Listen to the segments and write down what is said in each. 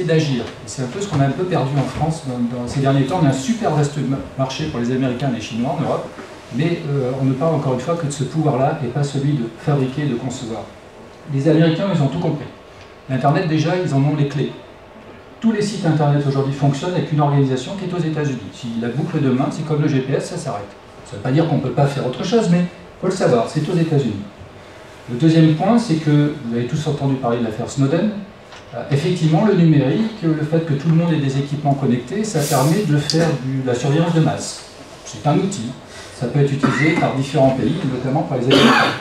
capacité d'agir. C'est un peu ce qu'on a un peu perdu en France dans ces derniers temps. On a un super vaste marché pour les Américains et les Chinois en Europe, mais on ne parle encore une fois que de ce pouvoir-là et pas celui de fabriquer et de concevoir. Les Américains, ils ont tout compris. L'Internet, déjà, ils en ont les clés. Tous les sites Internet aujourd'hui fonctionnent avec une organisation qui est aux États-Unis. Si la boucle de main, c'est comme le GPS, ça s'arrête. Ça ne veut pas dire qu'on ne peut pas faire autre chose, mais il faut le savoir, c'est aux États-Unis. Le deuxième point, c'est que, vous avez tous entendu parler de l'affaire Snowden, effectivement, le numérique, le fait que tout le monde ait des équipements connectés, ça permet de faire de la surveillance de masse. C'est un outil. Ça peut être utilisé par différents pays, notamment par les Américains.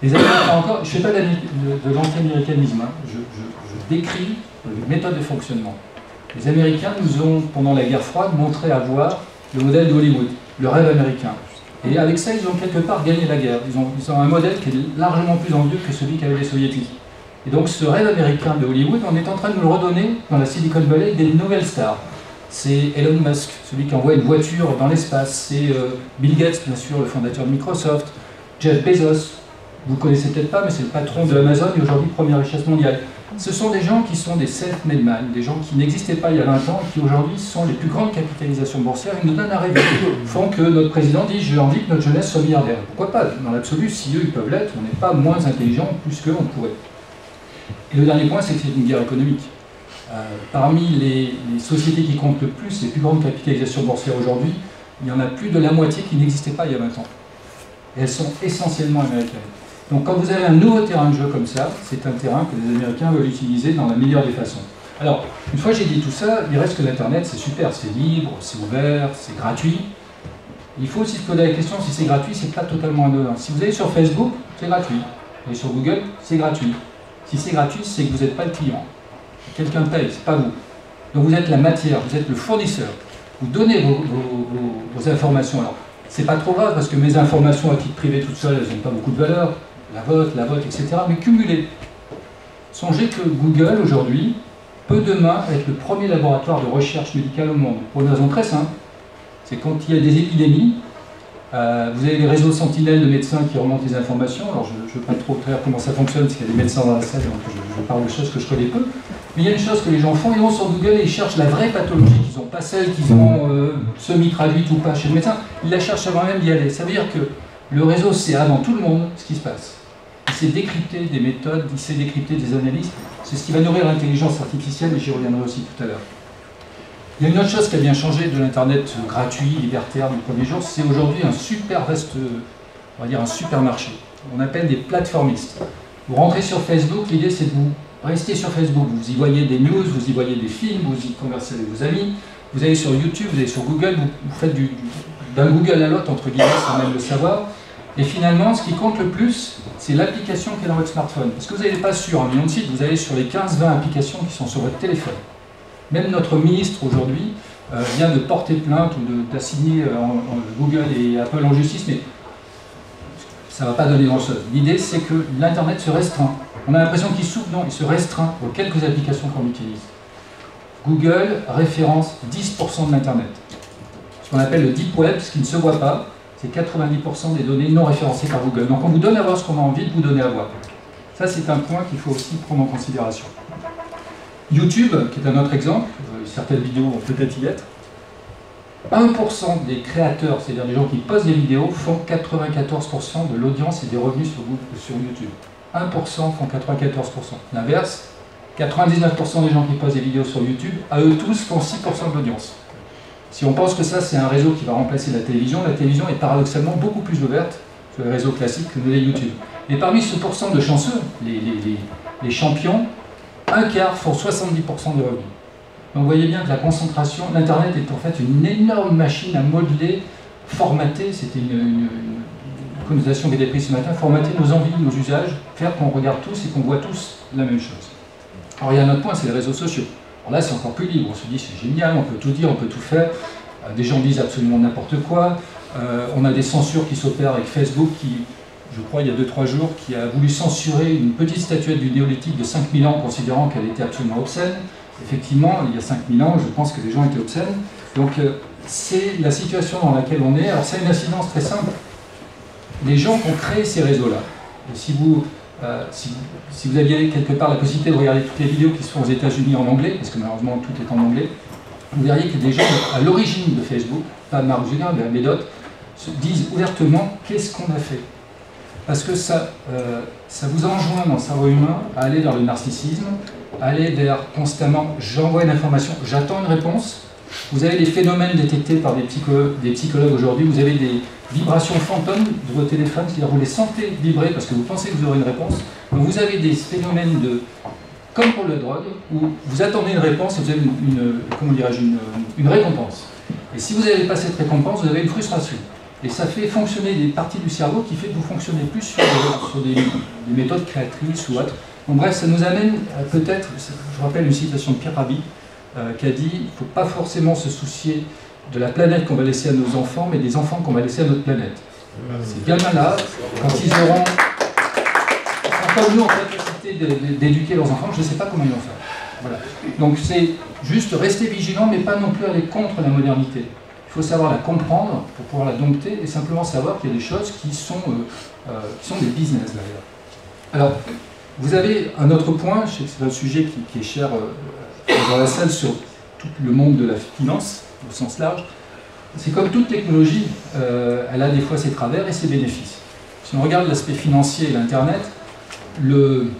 Les Américains encore, je ne fais pas de l'anti-américanisme, hein. Je décris une méthode de fonctionnement. Les Américains nous ont, pendant la guerre froide, montré avoir le modèle de Hollywood, le rêve américain. Et avec ça, ils ont quelque part gagné la guerre. Ils ont un modèle qui est largement plus envieux que celui qu'avaient les soviétiques. Et donc ce rêve américain de Hollywood, on est en train de nous le redonner dans la Silicon Valley des nouvelles stars. C'est Elon Musk, celui qui envoie une voiture dans l'espace. C'est Bill Gates, bien sûr, le fondateur de Microsoft. Jeff Bezos, vous ne connaissez peut-être pas, mais c'est le patron de Amazon et aujourd'hui première richesse mondiale. Ce sont des gens qui sont des self-made men, des gens qui n'existaient pas il y a 20 ans et qui aujourd'hui sont les plus grandes capitalisations boursières et nous donnent à rêver. Font que notre président dit « j'ai envie que notre jeunesse soit milliardaire ». Pourquoi pas? Dans l'absolu, si eux ils peuvent l'être, on n'est pas moins intelligents plus qu'eux on pourrait. Et le dernier point, c'est que c'est une guerre économique. Parmi les sociétés qui comptent le plus, les plus grandes capitalisations boursières aujourd'hui, il y en a plus de la moitié qui n'existaient pas il y a 20 ans. Et elles sont essentiellement américaines. Donc quand vous avez un nouveau terrain de jeu comme ça, c'est un terrain que les Américains veulent utiliser dans la meilleure des façons. Alors, une fois que j'ai dit tout ça, il reste que l'Internet, c'est super, c'est libre, c'est ouvert, c'est gratuit. Il faut aussi se poser la question, si c'est gratuit, c'est pas totalement anodin. Si vous allez sur Facebook, c'est gratuit. Vous allez sur Google, c'est gratuit. Si c'est gratuit, c'est que vous n'êtes pas le client. Quelqu'un paye, c'est pas vous. Donc vous êtes la matière, vous êtes le fournisseur. Vous donnez vos informations. Alors, c'est pas trop grave parce que mes informations à titre privé toutes seules, elles n'ont pas beaucoup de valeur. La vôtre, etc. Mais cumulées. Songez que Google, aujourd'hui, peut demain être le premier laboratoire de recherche médicale au monde. Pour une raison très simple. C'est quand il y a des épidémies, vous avez les réseaux sentinelles de médecins qui remontent les informations. Alors, je ne veux pas trop dire comment ça fonctionne, parce qu'il y a des médecins dans la salle, donc je parle de choses que je connais peu. Mais il y a une chose que les gens font, ils vont sur Google et ils cherchent la vraie pathologie qu'ils n'ont, pas celle qu'ils ont semi-traduite ou pas chez le médecin. Ils la cherchent avant même d'y aller. Ça veut dire que le réseau sait avant tout le monde ce qui se passe. Il sait décrypter des méthodes, il sait décrypter des analyses. C'est ce qui va nourrir l'intelligence artificielle, et j'y reviendrai aussi tout à l'heure. Il y a une autre chose qui a bien changé de l'Internet gratuit, libertaire du premier jour, c'est aujourd'hui un super vaste, on va dire un supermarché. On appelle des plateformistes. Vous rentrez sur Facebook, l'idée c'est de vous rester sur Facebook. Vous y voyez des news, vous y voyez des films, vous y conversez avec vos amis. Vous allez sur YouTube, vous allez sur Google, vous faites d'un Google à l'autre, entre guillemets, sans même le savoir. Et finalement, ce qui compte le plus, c'est l'application qui est dans votre smartphone. Parce que vous n'allez pas sur un million de sites, vous allez sur les 15-20 applications qui sont sur votre téléphone. Même notre ministre aujourd'hui vient de porter plainte ou d'assigner Google et Apple en justice, mais ça ne va pas donner grand-chose. L'idée, c'est que l'Internet se restreint. On a l'impression qu'il s'ouvre, non, il se restreint aux quelques applications qu'on utilise. Google référence 10% de l'Internet. Ce qu'on appelle le Deep Web, ce qui ne se voit pas, c'est 90% des données non référencées par Google. Donc on vous donne à voir ce qu'on a envie de vous donner à voir. Ça, c'est un point qu'il faut aussi prendre en considération. YouTube, qui est un autre exemple, certaines vidéos vont peut-être y être, 1% des créateurs, c'est-à-dire des gens qui postent des vidéos, font 94% de l'audience et des revenus sur YouTube. 1% font 94%. L'inverse, 99% des gens qui postent des vidéos sur YouTube, à eux tous, font 6% de l'audience. Si on pense que ça, c'est un réseau qui va remplacer la télévision est paradoxalement beaucoup plus ouverte sur les réseaux classiques que les YouTube. Et parmi ce pourcent de chanceux, les champions, un quart font 70% des revenus. Donc vous voyez bien que la concentration, l'Internet est en fait une énorme machine à modeler, formater, c'était une connotation qui était prise ce matin, formater nos envies, nos usages, faire qu'on regarde tous et qu'on voit tous la même chose. Alors il y a un autre point, c'est les réseaux sociaux. Alors là, c'est encore plus libre. On se dit, c'est génial, on peut tout dire, on peut tout faire. Des gens disent absolument n'importe quoi. On a des censures qui s'opèrent avec Facebook, qui, je crois, il y a 2-3 jours, qui a voulu censurer une petite statuette du néolithique de 5000 ans, considérant qu'elle était absolument obscène. Effectivement, il y a 5000 ans, je pense que les gens étaient obscènes. Donc, c'est la situation dans laquelle on est. Alors, c'est une incidence très simple. Les gens ont créé ces réseaux-là. Et si vous si vous aviez quelque part la possibilité de regarder toutes les vidéos qui se font aux États-Unis en anglais, parce que malheureusement tout est en anglais, vous verriez que des gens à l'origine de Facebook, pas Mark Zuckerberg, mais d'autres, se disent ouvertement qu'est-ce qu'on a fait. Parce que ça vous enjoint dans le cerveau humain à aller vers le narcissisme, à aller vers constamment j'envoie une information, j'attends une réponse. Vous avez des phénomènes détectés par des psychologues aujourd'hui, vous avez des vibrations fantômes de vos téléphones, c'est-à-dire vous les sentez vibrer parce que vous pensez que vous aurez une réponse. Donc vous avez des phénomènes comme pour la drogue, où vous attendez une réponse et vous avez une récompense. Et si vous n'avez pas cette récompense, vous avez une frustration. Et ça fait fonctionner des parties du cerveau qui fait que vous fonctionnez plus sur des méthodes créatrices ou autres. Donc bref, ça nous amène peut-être, je rappelle une citation de Pierre Rabhi, qui a dit « il ne faut pas forcément se soucier de la planète qu'on va laisser à nos enfants, mais des enfants qu'on va laisser à notre planète. » Ces gamins-là, quand ils seront comme nous en capacité d'éduquer leurs enfants, je ne sais pas comment ils vont faire. Voilà. Donc c'est juste rester vigilant, mais pas non plus aller contre la modernité. Il faut savoir la comprendre pour pouvoir la dompter et simplement savoir qu'il y a des choses qui sont des business d'ailleurs. Alors, vous avez un autre point, je sais que c'est un sujet qui est cher dans la salle sur tout le monde de la finance, au sens large. C'est comme toute technologie, elle a des fois ses travers et ses bénéfices. Si on regarde l'aspect financier et l'Internet, le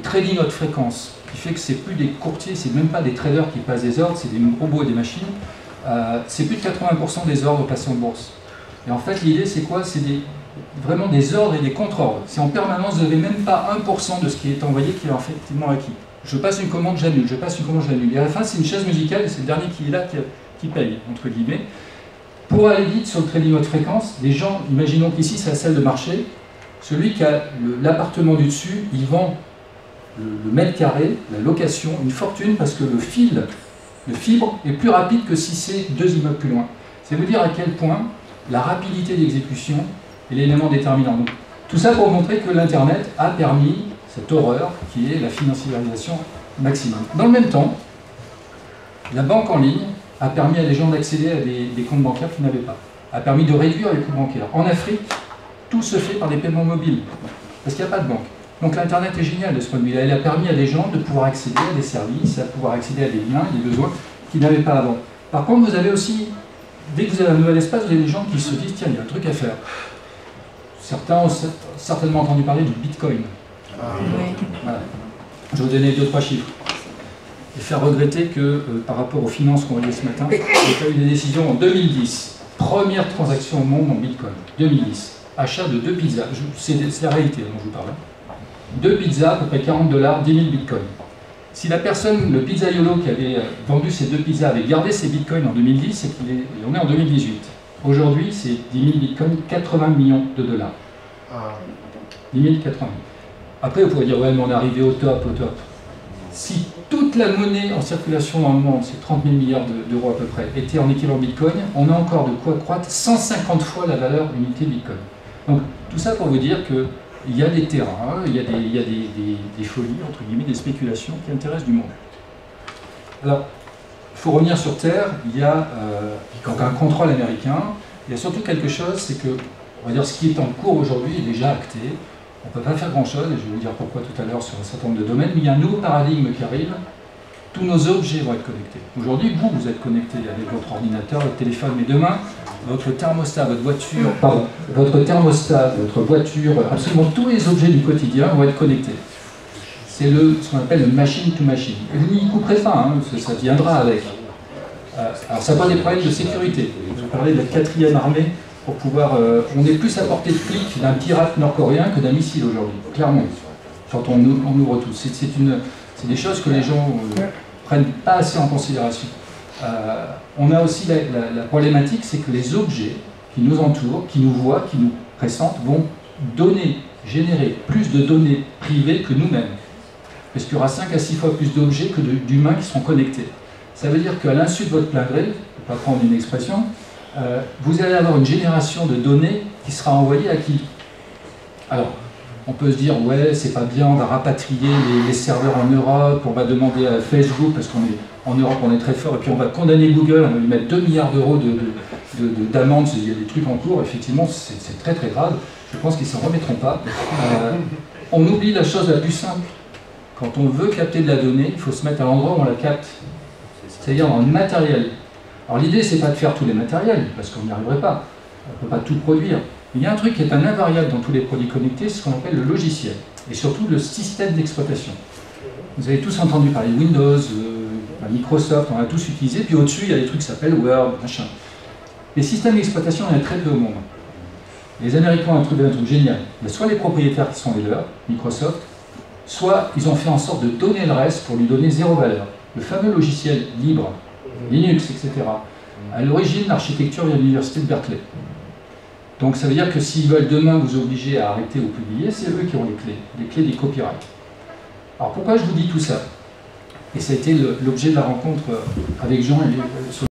trading haute fréquence, qui fait que c'est plus des courtiers, c'est même pas des traders qui passent des ordres, c'est des robots et des machines, c'est plus de 80% des ordres passés en bourse. Et en fait, l'idée, c'est quoi? C'est vraiment des ordres et des contre-ordres. C'est en permanence, vous n'avez même pas 1% de ce qui est envoyé qui est effectivement acquis. Je passe une commande, j'annule, je passe une commande, j'annule. Et à la fin, c'est une chaise musicale, et c'est le dernier qui est là qui paye, entre guillemets. Pour aller vite sur le trading haute fréquence, des gens, imaginons qu'ici, c'est la salle de marché, celui qui a l'appartement du dessus, il vend le mètre carré, la location, une fortune, parce que le fibre est plus rapide que si c'est 2 immeubles plus loin. C'est vous dire à quel point la rapidité d'exécution est l'élément déterminant. Donc, tout ça pour montrer que l'Internet a permis cette horreur qui est la financiarisation maximum. Dans le même temps, la banque en ligne a permis à des gens d'accéder à des comptes bancaires qu'ils n'avaient pas, a permis de réduire les coûts bancaires. En Afrique, tout se fait par des paiements mobiles, parce qu'il n'y a pas de banque. Donc l'Internet est génial de ce point de vue-là. Il a permis à des gens de pouvoir accéder à des services, à pouvoir accéder à des biens et des besoins qu'ils n'avaient pas avant. Par contre, vous avez aussi, dès que vous avez un nouvel espace, vous avez des gens qui se disent, tiens, il y a un truc à faire. Certains ont certainement entendu parler du Bitcoin. Voilà. Je vais vous donner 2-3 chiffres. Et faire regretter que, par rapport aux finances qu'on voyait ce matin, il y a eu des décisions en 2010. Première transaction au monde en Bitcoin. 2010. Achat de 2 pizzas. C'est la réalité dont je vous parle. 2 pizzas, à peu près $40, 10 000 bitcoins. Si la personne, le pizzaiolo qui avait vendu ces 2 pizzas, avait gardé ses bitcoins en 2010, c'est qu'on est en 2018. Aujourd'hui, c'est 10 000 bitcoins, 80 millions de dollars. 10 000, 80 000. Après, vous pourrez dire, ouais, mais on est arrivé au top, au top. Si toute la monnaie en circulation dans le monde, c'est 30 000 milliards d'euros à peu près, était en équivalent bitcoin, on a encore de quoi croître 150 fois la valeur unité bitcoin. Donc, tout ça pour vous dire qu'il y a des terrains, il y a des folies, entre guillemets, des spéculations qui intéressent du monde. Alors, il faut revenir sur Terre, il y a donc un contrôle américain, il y a surtout quelque chose, c'est que, on va dire, ce qui est en cours aujourd'hui est déjà acté. On ne peut pas faire grand-chose, et je vais vous dire pourquoi tout à l'heure sur un certain nombre de domaines, mais il y a un nouveau paradigme qui arrive. Tous nos objets vont être connectés. Aujourd'hui, vous êtes connecté avec votre ordinateur, votre téléphone, mais demain, votre thermostat, votre voiture, votre voiture, absolument tous les objets du quotidien vont être connectés. C'est ce qu'on appelle le machine to machine. Et vous n'y couperez pas, hein, ça viendra avec. Alors ça pose des problèmes de sécurité. Je parlais de la 4e armée. Pour pouvoir, on est plus à portée de clic d'un pirate nord-coréen que d'un missile aujourd'hui, clairement, quand on ouvre tout. C'est des choses que les gens ne prennent pas assez en considération. On a aussi la problématique, c'est que les objets qui nous entourent, qui nous voient, qui nous pressentent, vont générer plus de données privées que nous-mêmes. Parce qu'il y aura 5 à 6 fois plus d'objets que d'humains qui seront connectés. Ça veut dire qu'à l'insu de votre plein gré, je ne vais pas prendre une expression, vous allez avoir une génération de données qui sera envoyée à qui? Alors, on peut se dire, ouais, c'est pas bien, on va rapatrier les serveurs en Europe, on va demander à Facebook, parce qu'en Europe on est très fort, et puis on va condamner Google, on va lui mettre 2 milliards d'euros d'amende, il y a des trucs en cours, effectivement, c'est très très grave, je pense qu'ils ne s'en remettront pas. on oublie la chose la plus simple. Quand on veut capter de la donnée, il faut se mettre à l'endroit où on la capte, c'est-à-dire dans le matériel. Alors l'idée, c'est pas de faire tous les matériels, parce qu'on n'y arriverait pas, on ne peut pas tout produire. Il y a un truc qui est un invariable dans tous les produits connectés, c'est ce qu'on appelle le logiciel, et surtout le système d'exploitation. Vous avez tous entendu parler de Windows, Microsoft, on a tous utilisé, puis au-dessus, il y a des trucs qui s'appellent Word, machin. Les systèmes d'exploitation, il y en a très peu au monde. Les Américains ont trouvé un truc génial. Il y a soit les propriétaires qui sont les leurs, Microsoft, soit ils ont fait en sorte de donner le reste pour lui donner zéro valeur. Le fameux logiciel libre, Linux, etc. À l'origine, l'architecture vient de l'université de Berkeley. Donc ça veut dire que s'ils veulent demain vous obliger à arrêter ou publier, c'est eux qui ont les clés des copyrights. Alors pourquoi je vous dis tout ça? Et ça a été l'objet de la rencontre avec Jean et